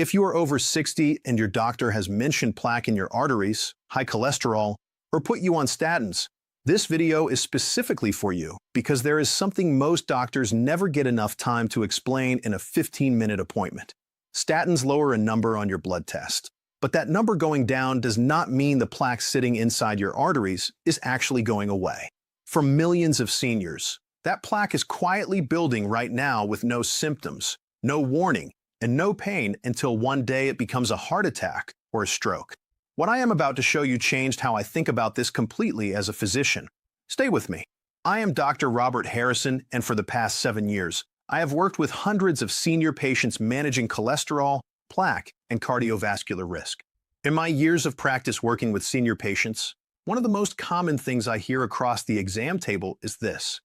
If you are over 60 and your doctor has mentioned plaque in your arteries, high cholesterol, or put you on statins, this video is specifically for you because there is something most doctors never get enough time to explain in a 15-minute appointment. Statins lower a number on your blood test, but that number going down does not mean the plaque sitting inside your arteries is actually going away. For millions of seniors, that plaque is quietly building right now with no symptoms, no warning, and no pain until one day it becomes a heart attack or a stroke. What I am about to show you changed how I think about this completely as a physician. Stay with me. I am Dr. Robert Harrison, and for the past 7 years, I have worked with hundreds of senior patients managing cholesterol, plaque, and cardiovascular risk. In my years of practice working with senior patients, one of the most common things I hear across the exam table is this: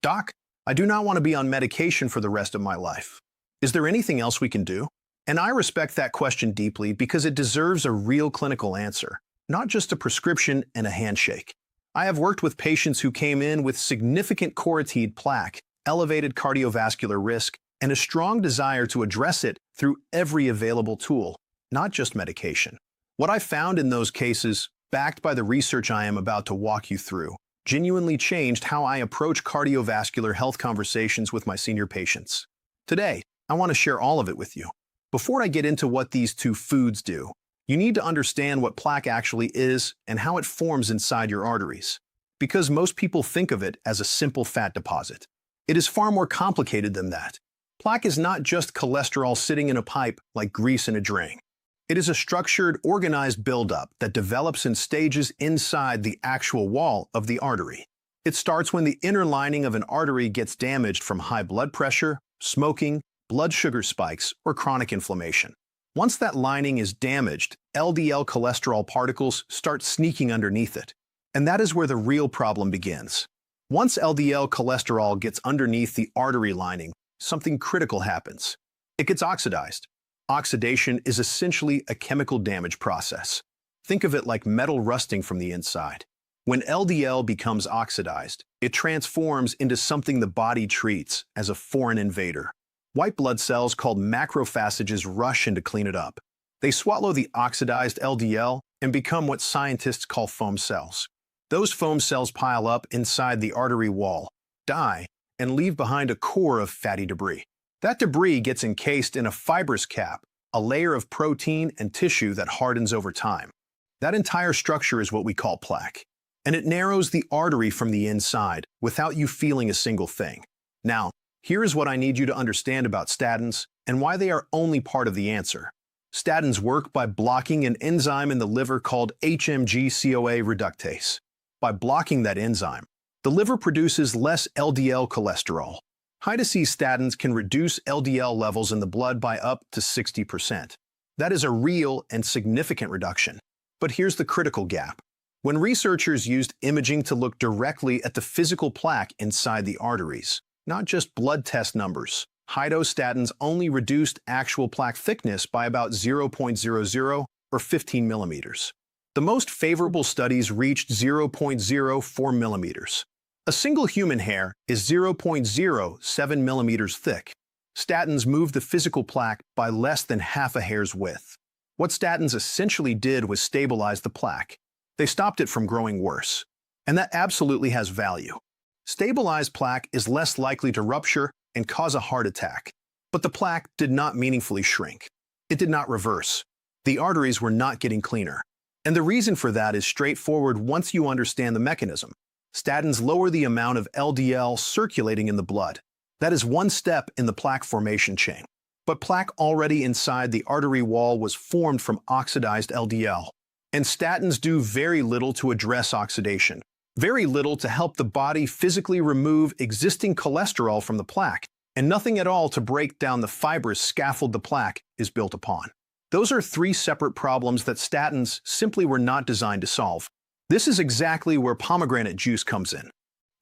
"Doc, I do not want to be on medication for the rest of my life. Is there anything else we can do?" And I respect that question deeply because it deserves a real clinical answer, not just a prescription and a handshake. I have worked with patients who came in with significant carotid plaque, elevated cardiovascular risk, and a strong desire to address it through every available tool, not just medication. What I found in those cases, backed by the research I am about to walk you through, genuinely changed how I approach cardiovascular health conversations with my senior patients. Today, I want to share all of it with you. Before I get into what these two foods do, you need to understand what plaque actually is and how it forms inside your arteries. Because most people think of it as a simple fat deposit. It is far more complicated than that. Plaque is not just cholesterol sitting in a pipe like grease in a drain. It is a structured, organized buildup that develops in stages inside the actual wall of the artery. It starts when the inner lining of an artery gets damaged from high blood pressure, smoking, blood sugar spikes, or chronic inflammation. Once that lining is damaged, LDL cholesterol particles start sneaking underneath it. And that is where the real problem begins. Once LDL cholesterol gets underneath the artery lining, something critical happens. It gets oxidized. Oxidation is essentially a chemical damage process. Think of it like metal rusting from the inside. When LDL becomes oxidized, it transforms into something the body treats as a foreign invader. White blood cells called macrophages rush in to clean it up. They swallow the oxidized LDL and become what scientists call foam cells. Those foam cells pile up inside the artery wall, die, and leave behind a core of fatty debris. That debris gets encased in a fibrous cap, a layer of protein and tissue that hardens over time. That entire structure is what we call plaque, and it narrows the artery from the inside without you feeling a single thing. Now, here is what I need you to understand about statins and why they are only part of the answer. Statins work by blocking an enzyme in the liver called HMG-CoA reductase. By blocking that enzyme, the liver produces less LDL cholesterol. High-dose statins can reduce LDL levels in the blood by up to 60%. That is a real and significant reduction. But here's the critical gap. When researchers used imaging to look directly at the physical plaque inside the arteries, not just blood test numbers, high-dose statins only reduced actual plaque thickness by about 0.00 or 15 millimeters. The most favorable studies reached 0.04 millimeters. A single human hair is 0.07 millimeters thick. Statins move the physical plaque by less than half a hair's width. What statins essentially did was stabilize the plaque. They stopped it from growing worse. And that absolutely has value. Stabilized plaque is less likely to rupture and cause a heart attack. But the plaque did not meaningfully shrink. It did not reverse. The arteries were not getting cleaner. And the reason for that is straightforward once you understand the mechanism. Statins lower the amount of LDL circulating in the blood. That is one step in the plaque formation chain. But plaque already inside the artery wall was formed from oxidized LDL. And statins do very little to address oxidation. Very little to help the body physically remove existing cholesterol from the plaque, and nothing at all to break down the fibrous scaffold the plaque is built upon. Those are three separate problems that statins simply were not designed to solve. This is exactly where pomegranate juice comes in.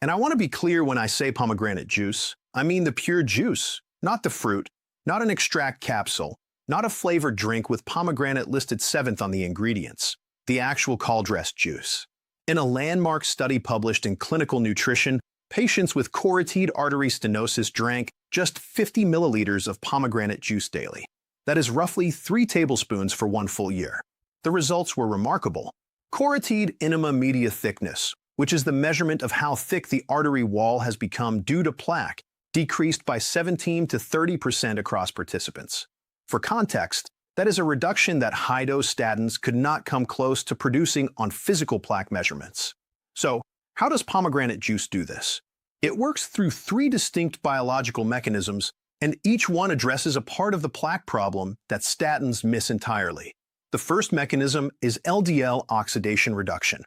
And I want to be clear when I say pomegranate juice, I mean the pure juice, not the fruit, not an extract capsule, not a flavored drink with pomegranate listed 7th on the ingredients, the actual call-dressed juice. In a landmark study published in Clinical Nutrition, patients with carotid artery stenosis drank just 50 milliliters of pomegranate juice daily. That is roughly 3 tablespoons for 1 full year. The results were remarkable. Carotid enema media thickness, which is the measurement of how thick the artery wall has become due to plaque, decreased by 17 to 30% across participants. For context, that is a reduction that high-dose statins could not come close to producing on physical plaque measurements. So, how does pomegranate juice do this? It works through 3 distinct biological mechanisms, and each one addresses a part of the plaque problem that statins miss entirely. The first mechanism is LDL oxidation reduction.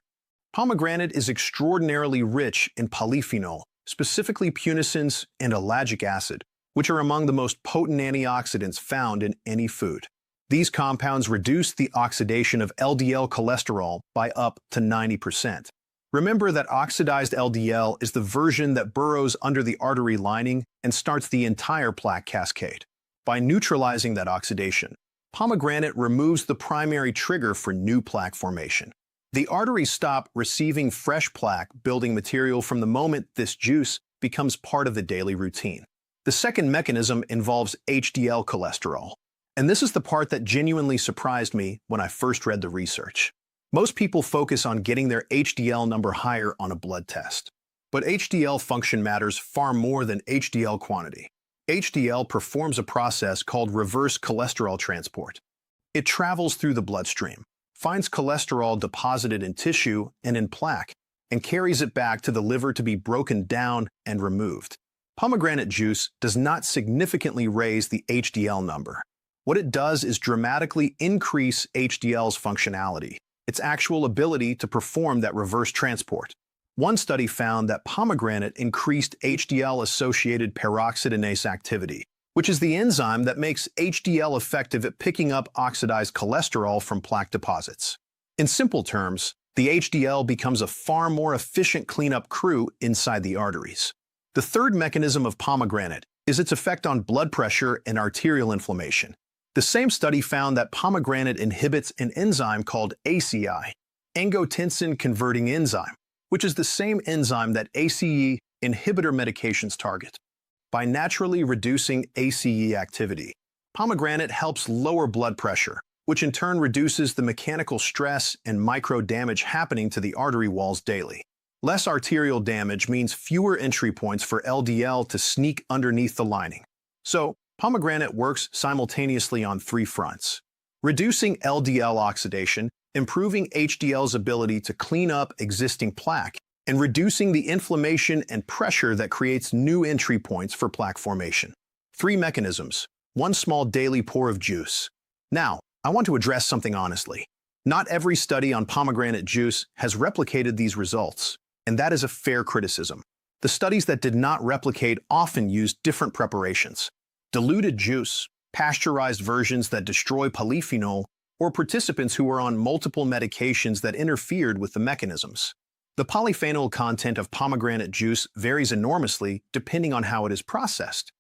Pomegranate is extraordinarily rich in polyphenol, specifically punicins and ellagic acid, which are among the most potent antioxidants found in any food. These compounds reduce the oxidation of LDL cholesterol by up to 90%. Remember that oxidized LDL is the version that burrows under the artery lining and starts the entire plaque cascade. By neutralizing that oxidation, pomegranate removes the primary trigger for new plaque formation. The arteries stop receiving fresh plaque building material from the moment this juice becomes part of the daily routine. The second mechanism involves HDL cholesterol. And this is the part that genuinely surprised me when I first read the research. Most people focus on getting their HDL number higher on a blood test. But HDL function matters far more than HDL quantity. HDL performs a process called reverse cholesterol transport. It travels through the bloodstream, finds cholesterol deposited in tissue and in plaque, and carries it back to the liver to be broken down and removed. Pomegranate juice does not significantly raise the HDL number. What it does is dramatically increase HDL's functionality, its actual ability to perform that reverse transport. One study found that pomegranate increased HDL-associated peroxidinase activity, which is the enzyme that makes HDL effective at picking up oxidized cholesterol from plaque deposits. In simple terms, the HDL becomes a far more efficient cleanup crew inside the arteries. The third mechanism of pomegranate is its effect on blood pressure and arterial inflammation. The same study found that pomegranate inhibits an enzyme called ACI, angiotensin-converting enzyme, which is the same enzyme that ACE inhibitor medications target. By naturally reducing ACE activity, pomegranate helps lower blood pressure, which in turn reduces the mechanical stress and micro-damage happening to the artery walls daily. Less arterial damage means fewer entry points for LDL to sneak underneath the lining. So, pomegranate works simultaneously on 3 fronts: reducing LDL oxidation, improving HDL's ability to clean up existing plaque, and reducing the inflammation and pressure that creates new entry points for plaque formation. 3 mechanisms, 1 small daily pour of juice. Now, I want to address something honestly. Not every study on pomegranate juice has replicated these results, and that is a fair criticism. The studies that did not replicate often used different preparations: diluted juice, pasteurized versions that destroy polyphenol, or participants who were on multiple medications that interfered with the mechanisms. The polyphenol content of pomegranate juice varies enormously depending on how it is processed.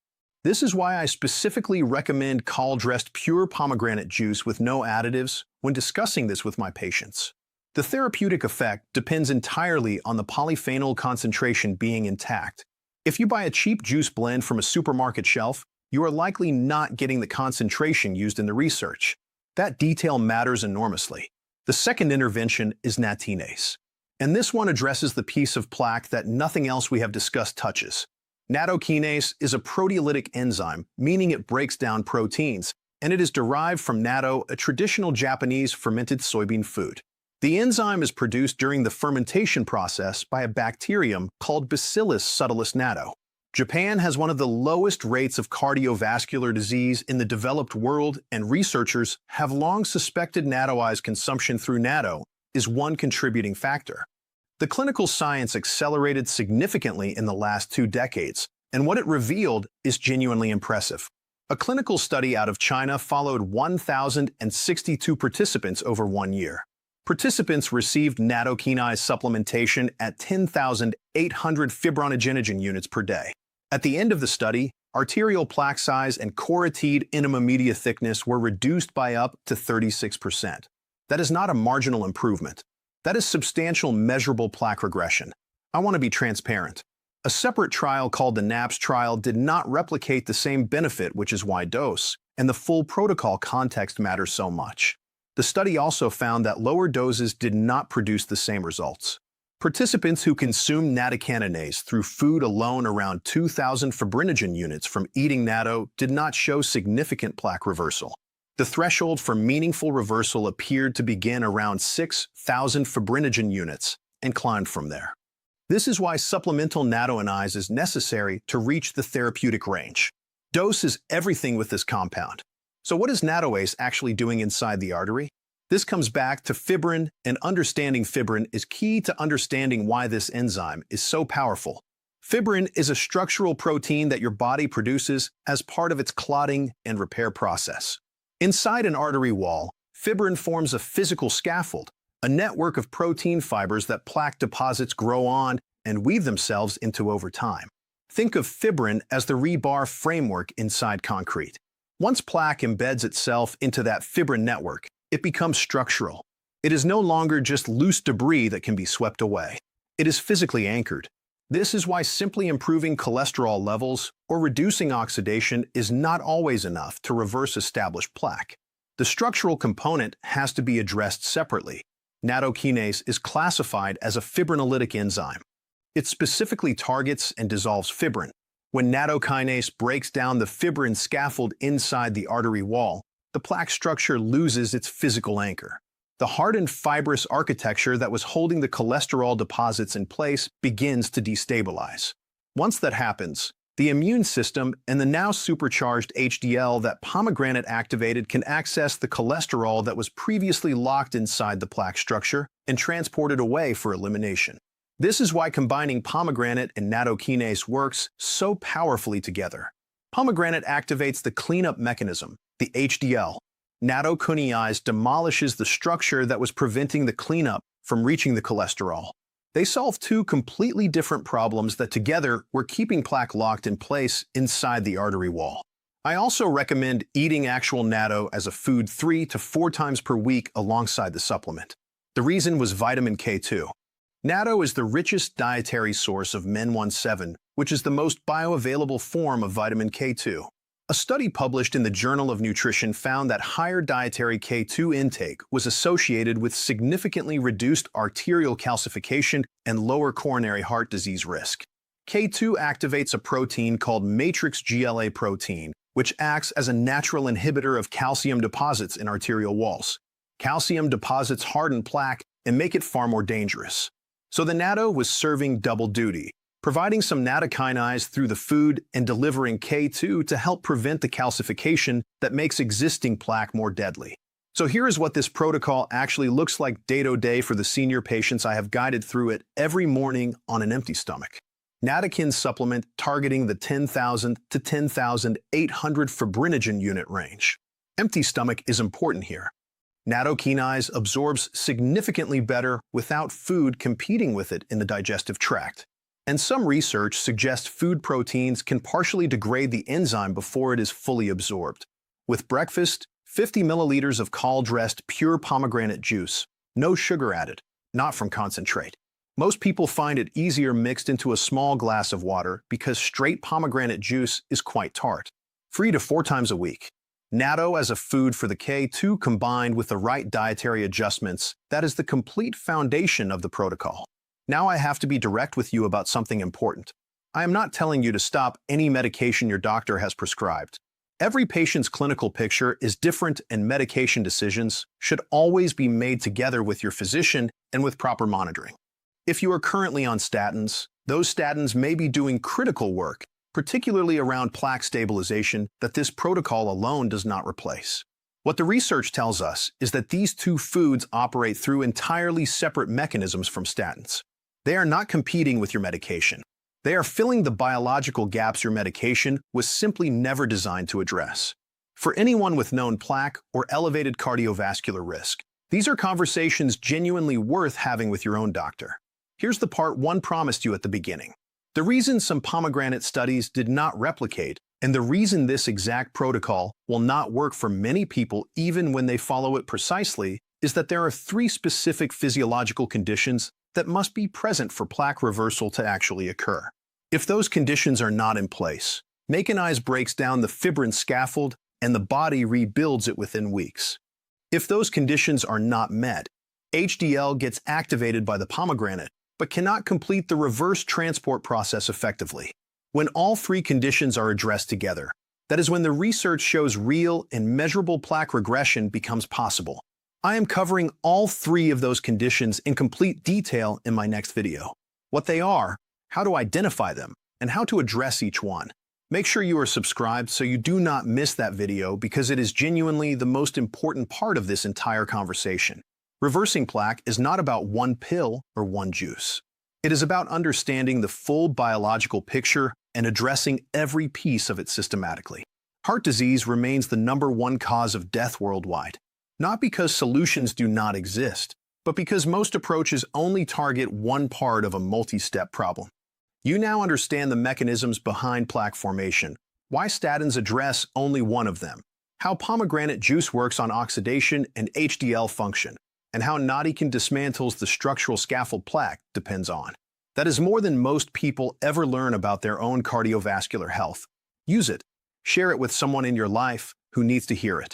This is why I specifically recommend col-dressed pure pomegranate juice with no additives when discussing this with my patients. The therapeutic effect depends entirely on the polyphenol concentration being intact. If you buy a cheap juice blend from a supermarket shelf, you are likely not getting the concentration used in the research. That detail matters enormously. The second intervention is nattokinase. And this one addresses the piece of plaque that nothing else we have discussed touches. Nattokinase is a proteolytic enzyme, meaning it breaks down proteins, and it is derived from natto, a traditional Japanese fermented soybean food. The enzyme is produced during the fermentation process by a bacterium called Bacillus subtilis natto. Japan has one of the lowest rates of cardiovascular disease in the developed world, and researchers have long suspected nattoized consumption through natto is one contributing factor. The clinical science accelerated significantly in the last 2 decades, and what it revealed is genuinely impressive. A clinical study out of China followed 1,062 participants over 1 year. Participants received nattokinase supplementation at 10,800 fibrinogen units per day. At the end of the study, arterial plaque size and carotid enema media thickness were reduced by up to 36%. That is not a marginal improvement. That is substantial measurable plaque regression. I want to be transparent. A separate trial called the NAPS trial did not replicate the same benefit, which is why dose, and the full protocol context matters so much. The study also found that lower doses did not produce the same results. Participants who consumed nattokinase through food alone around 2,000 fibrinogen units from eating natto did not show significant plaque reversal. The threshold for meaningful reversal appeared to begin around 6,000 fibrinogen units and climbed from there. This is why supplemental nattokinase is necessary to reach the therapeutic range. Dose is everything with this compound. So what is nattokinase actually doing inside the artery? This comes back to fibrin, and understanding fibrin is key to understanding why this enzyme is so powerful. Fibrin is a structural protein that your body produces as part of its clotting and repair process. Inside an artery wall, fibrin forms a physical scaffold, a network of protein fibers that plaque deposits grow on and weave themselves into over time. Think of fibrin as the rebar framework inside concrete. Once plaque embeds itself into that fibrin network, it becomes structural. It is no longer just loose debris that can be swept away. It is physically anchored. This is why simply improving cholesterol levels or reducing oxidation is not always enough to reverse established plaque. The structural component has to be addressed separately. Nattokinase is classified as a fibrinolytic enzyme. It specifically targets and dissolves fibrin. When nattokinase breaks down the fibrin scaffold inside the artery wall, the plaque structure loses its physical anchor. The hardened fibrous architecture that was holding the cholesterol deposits in place begins to destabilize. Once that happens, the immune system and the now supercharged HDL that pomegranate activated can access the cholesterol that was previously locked inside the plaque structure and transported away for elimination. This is why combining pomegranate and nattokinase works so powerfully together. Pomegranate activates the cleanup mechanism, the HDL. Nattokinase demolishes the structure that was preventing the cleanup from reaching the cholesterol. They solve two completely different problems that together were keeping plaque locked in place inside the artery wall. I also recommend eating actual natto as a food 3 to 4 times per week alongside the supplement. The reason was vitamin K2. Natto is the richest dietary source of Men-17, which is the most bioavailable form of vitamin K2. A study published in the Journal of Nutrition found that higher dietary K2 intake was associated with significantly reduced arterial calcification and lower coronary heart disease risk. K2 activates a protein called matrix GLA protein, which acts as a natural inhibitor of calcium deposits in arterial walls. Calcium deposits harden plaque and make it far more dangerous. So the natto was serving double duty, providing some nattokinase through the food and delivering K2 to help prevent the calcification that makes existing plaque more deadly. So here is what this protocol actually looks like day to day for the senior patients I have guided through it every morning on an empty stomach. Nattokin supplement targeting the 10,000 to 10,800 fibrinogen unit range. Empty stomach is important here. Nattokinase absorbs significantly better without food competing with it in the digestive tract. And some research suggests food proteins can partially degrade the enzyme before it is fully absorbed. With breakfast, 50 milliliters of col-dressed pure pomegranate juice, no sugar added, not from concentrate. Most people find it easier mixed into a small glass of water because straight pomegranate juice is quite tart. 3 to 4 times a week. Natto as a food for the K2 combined with the right dietary adjustments, that is the complete foundation of the protocol. Now I have to be direct with you about something important. I am not telling you to stop any medication your doctor has prescribed. Every patient's clinical picture is different and medication decisions should always be made together with your physician and with proper monitoring. If you are currently on statins, those statins may be doing critical work, particularly around plaque stabilization, that this protocol alone does not replace. What the research tells us is that these two foods operate through entirely separate mechanisms from statins. They are not competing with your medication. They are filling the biological gaps your medication was simply never designed to address. For anyone with known plaque or elevated cardiovascular risk, these are conversations genuinely worth having with your own doctor. Here's the part one promised you at the beginning. The reason some pomegranate studies did not replicate, and the reason this exact protocol will not work for many people even when they follow it precisely, is that there are 3 specific physiological conditions that must be present for plaque reversal to actually occur. If those conditions are not in place, nattokinase breaks down the fibrin scaffold and the body rebuilds it within weeks. If those conditions are not met, HDL gets activated by the pomegranate, but cannot complete the reverse transport process effectively. When all three conditions are addressed together, that is when the research shows real and measurable plaque regression becomes possible. I am covering all three of those conditions in complete detail in my next video. What they are, how to identify them, and how to address each one. Make sure you are subscribed so you do not miss that video because it is genuinely the most important part of this entire conversation. Reversing plaque is not about one pill or one juice. It is about understanding the full biological picture and addressing every piece of it systematically. Heart disease remains the #1 cause of death worldwide, not because solutions do not exist, but because most approaches only target one part of a multi-step problem. You now understand the mechanisms behind plaque formation, why statins address only one of them, how pomegranate juice works on oxidation and HDL function, and how nattokinase dismantles the structural scaffold plaque depends on. That is more than most people ever learn about their own cardiovascular health. Use it. Share it with someone in your life who needs to hear it.